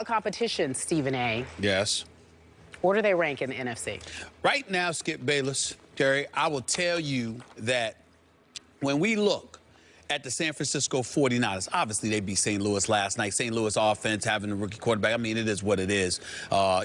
the competition, Stephen A. Yes. Where do they rank in the NFC? Right now, Skip Bayless, Jerry, I will tell you that when we look at the San Francisco 49ers, obviously they beat St. Louis last night. St. Louis offense having a rookie quarterback. I mean, it is what it is.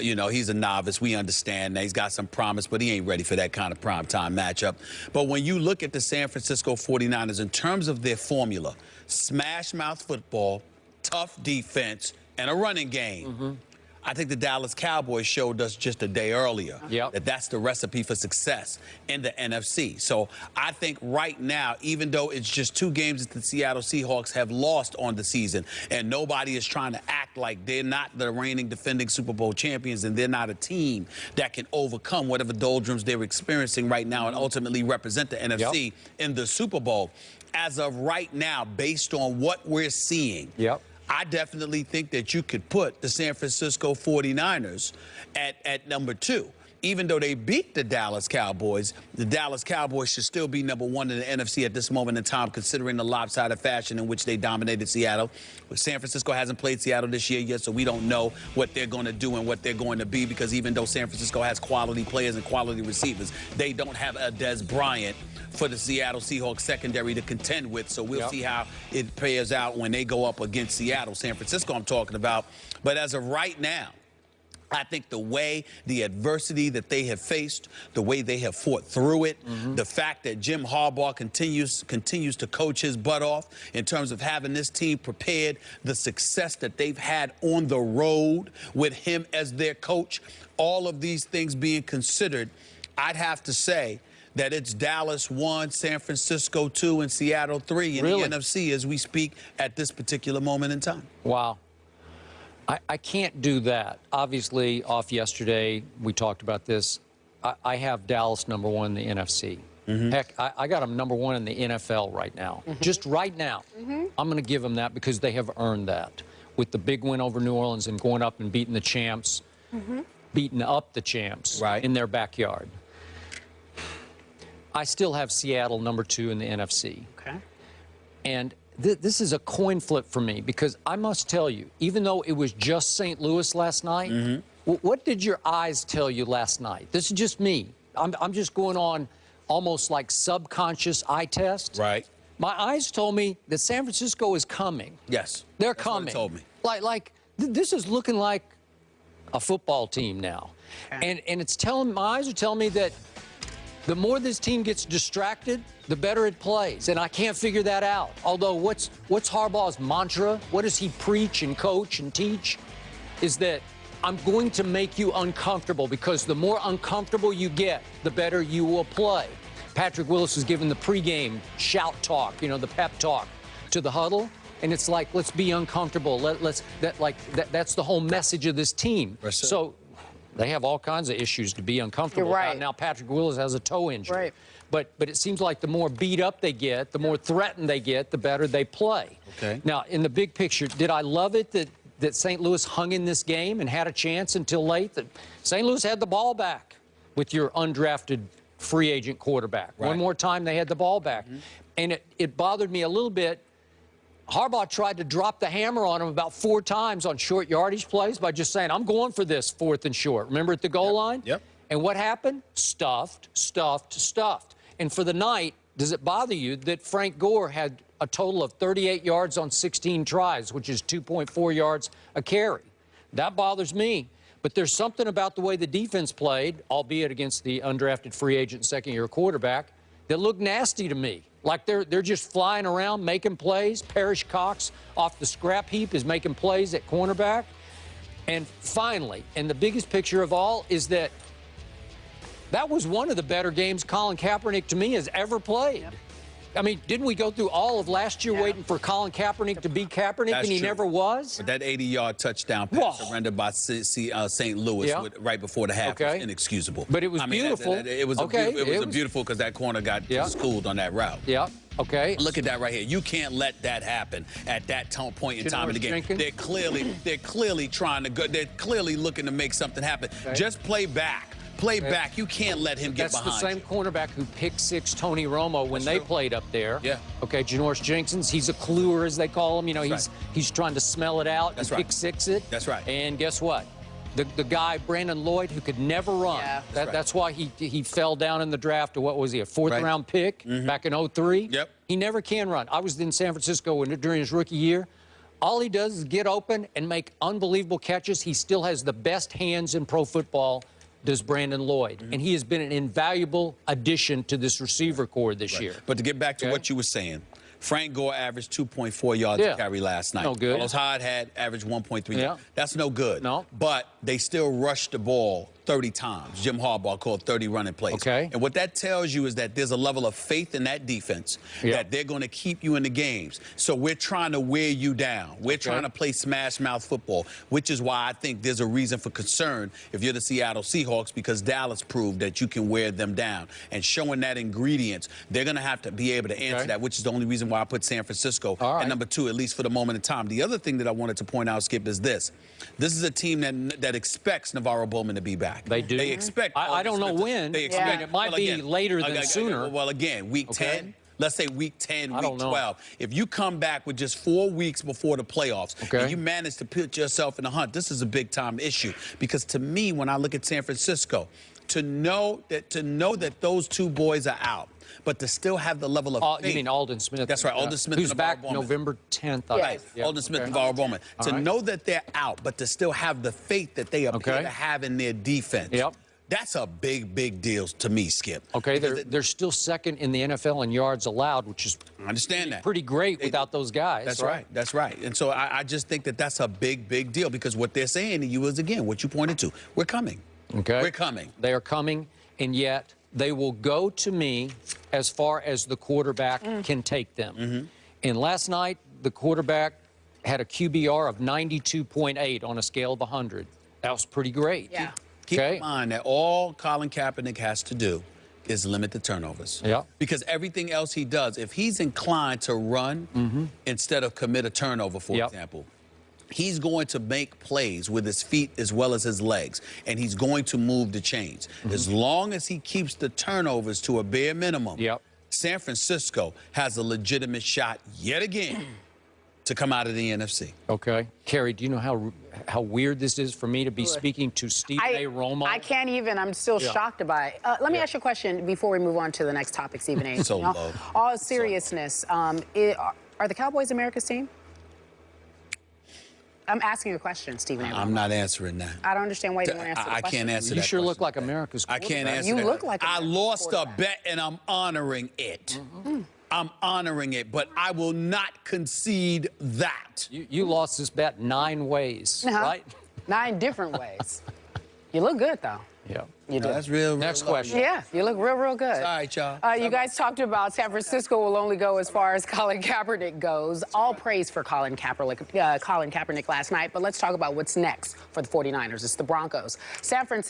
You know, he's a novice. We understand that. He's got some promise, but he ain't ready for that kind of primetime matchup. But when you look at the San Francisco 49ers in terms of their formula, smash mouth football, tough defense, and a running game, I think the Dallas Cowboys showed us just a day earlier that that's the recipe for success in the NFC. So I think right now, even though it's just 2 games that the Seattle Seahawks have lost on the season, and nobody is trying to act like they're not the reigning defending Super Bowl champions and they're not a team that can overcome whatever doldrums they're experiencing right now and ultimately represent the NFC in the Super Bowl. As of right now, based on what we're seeing, I definitely think that you could put the San Francisco 49ers at number 2. Even though they beat the Dallas Cowboys should still be number 1 in the NFC at this moment in time, considering the lopsided fashion in which they dominated Seattle. But San Francisco hasn't played Seattle this year yet, so we don't know what they're going to do and what they're going to be, because even though San Francisco has quality players and quality receivers, they don't have a Dez Bryant for the Seattle Seahawks secondary to contend with. So we'll see how it players out when they go up against Seattle. San Francisco I'm talking about. But as of right now, I think the way, the adversity that they have faced, the way they have fought through it, the fact that Jim Harbaugh continues to coach his butt off in terms of having this team prepared, the success that they've had on the road with him as their coach, all of these things being considered, I'd have to say that it's Dallas 1, San Francisco 2, and Seattle 3 in the NFC as we speak at this particular moment in time. Wow. I can't do that. Obviously, off yesterday, we talked about this. I have Dallas number 1 in the NFC. Heck, I got them number 1 in the NFL right now. Just right now. I'm going to give them that because they have earned that. With the big win over New Orleans and going up and beating the champs, beating up the champs in their backyard. I still have Seattle number 2 in the NFC. And this is a coin flip for me, because I must tell you, even though it was just St. Louis last night, what did your eyes tell you last night? This is just me. I'm just going on almost like subconscious eye test. My eyes told me that San Francisco is coming. Yes. They're That's coming. What it told me. This is looking like a football team now. And it's telling, my eyes are telling me that the more this team gets distracted, the better it plays. And I can't figure that out. Although what's Harbaugh's mantra? What does he preach and coach and teach? Is that I'm going to make you uncomfortable, because the more uncomfortable you get, the better you will play. Patrick Willis was given the pregame shout talk, you know, the pep talk to the huddle. And it's like, let's be uncomfortable. That's the whole message of this team. So they have all kinds of issues to be uncomfortable about. Now Patrick Willis has a toe injury. But it seems like the more beat up they get, the more threatened they get, the better they play. Now, in the big picture, did I love it that St. Louis hung in this game and had a chance until late? That St. Louis had the ball back with your undrafted free agent quarterback. One more time they had the ball back. And it bothered me a little bit. Harbaugh tried to drop the hammer on him about 4 times on short yardage plays by just saying, I'm going for this 4th and short. Remember at the goal line? And what happened? Stuffed, stuffed, stuffed. And for the night, does it bother you that Frank Gore had a total of 38 yards on 16 tries, which is 2.4 yards a carry? That bothers me. But there's something about the way the defense played, albeit against the undrafted free agent second-year quarterback, that looked nasty to me. Like they're just flying around, making plays. Parrish Cox off the scrap heap is making plays at cornerback. And finally, and the biggest picture of all, is that was one of the better games Colin Kaepernick, to me, has ever played. I mean, didn't we go through all of last year waiting for Colin Kaepernick to be Kaepernick, and he never was? But that 80-yard touchdown pass surrendered by St. Louis right before the half was inexcusable. But it was beautiful. It was beautiful because that corner got schooled on that route. Look at that right here. You can't let that happen at that point in time in the game. They're clearly trying to go. They're clearly looking to make something happen. Just play back Play back. You can't let him get That's behind the same you. cornerback who picked six Tony Romo when they true. played up there. Yeah. Okay, Janoris Jenkins, he's a cluer, as they call him. You know, That's he's trying to smell it out That's and right. pick six it. That's right. And guess what? The guy, Brandon Lloyd, who could never run. Yeah. That's why he fell down in the draft to, what was he, a fourth-round pick back in 03? Yep. He never can run. I was in San Francisco during his rookie year. All he does is get open and make unbelievable catches. He still has the best hands in pro football, does Brandon Lloyd. And he has been an invaluable addition to this receiver corps this year. But to get back to Okay. what you were saying, Frank Gore averaged 2.4 yards Yeah. a carry last night. No good. Carlos Hyde had averaged 1.3. Yeah. That's no good. No. But they still rushed the ball 30 times. Jim Harbaugh called 30 running plays. Okay. And what that tells you is that there's a level of faith in that defense Yeah. that they're going to keep you in the games. So we're trying to wear you down. We're trying to play smash mouth football, which is why I think there's a reason for concern if you're the Seattle Seahawks, because Dallas proved that you can wear them down. And showing that ingredients, they're going to have to be able to answer Okay. that, which is the only reason why I put San Francisco All right. at number 2, at least for the moment in time. The other thing that I wanted to point out, Skip, is this. This is a team that expects Navarro Bowman to be back. They do? They expect. I don't know Smith to- when. They I expect. mean, it might be later than sooner. Well, again, week Okay. 10. Let's say week 10, I don't week know. 12. If you come back with just 4 weeks before the playoffs Okay. and you manage to put yourself in the hunt, this is a big-time issue. Because to me, when I look at San Francisco, to know that those two boys are out, but to still have the level of faith. You mean Alden Smith? That's right, Alden Smith who's and Navarro back Bowman. November 10th. I Yes. think. Yeah, Alden Smith okay. and Navarro Bowman. All To right. know that they're out, but to still have the faith that they appear Okay. to have in their defense. Yep. That's a big, big deal to me, Skip. Okay, Because they're still second in the NFL in yards allowed, which is I understand that. pretty great without those guys. That's right. That's right. And so I just think that that's a big, big deal, because what they're saying to you is, again, what you pointed to. We're coming. Okay. We're coming. They are coming, and yet they will go to me as far as the quarterback can take them. And last night, the quarterback had a QBR of 92.8 on a scale of 100. That was pretty great. Yeah. Keep Okay. in mind that all Colin Kaepernick has to do is limit the turnovers. Yeah. Because everything else he does, if he's inclined to run instead of commit a turnover, for Yep. example, he's going to make plays with his feet as well as his legs, and he's going to move the chains. As long as he keeps the turnovers to a bare minimum, Yep. San Francisco has a legitimate shot yet again to come out of the NFC. Okay. Carrie, do you know how weird this is for me to be speaking to Stephen A. Romo? I can't even. I'm still Yeah. shocked by it. Let me ask you a question before we move on to the next topic, Stephen A. So You know, low. all seriousness, are the Cowboys America's team? I'm asking a question, Stephen A. I'm not answering that. I don't understand why you don't want to answer the I question. can't answer You that sure look question. like America's I can't quarterback. answer You that. look like I America's lost a quarterback. bet, and I'm honoring it. I'm honoring it, but I will not concede that. You lost this bet 9 ways, Uh-huh. right? 9 different ways. You look good, though. Yeah. You do. That's real. Next low. question. Yeah, you look real, real good. All right, y'all. You guys talked about San Francisco will only go as far as Colin Kaepernick goes. All praise for Colin Kaepernick last night, but let's talk about what's next for the 49ers. It's the Broncos. San Francisco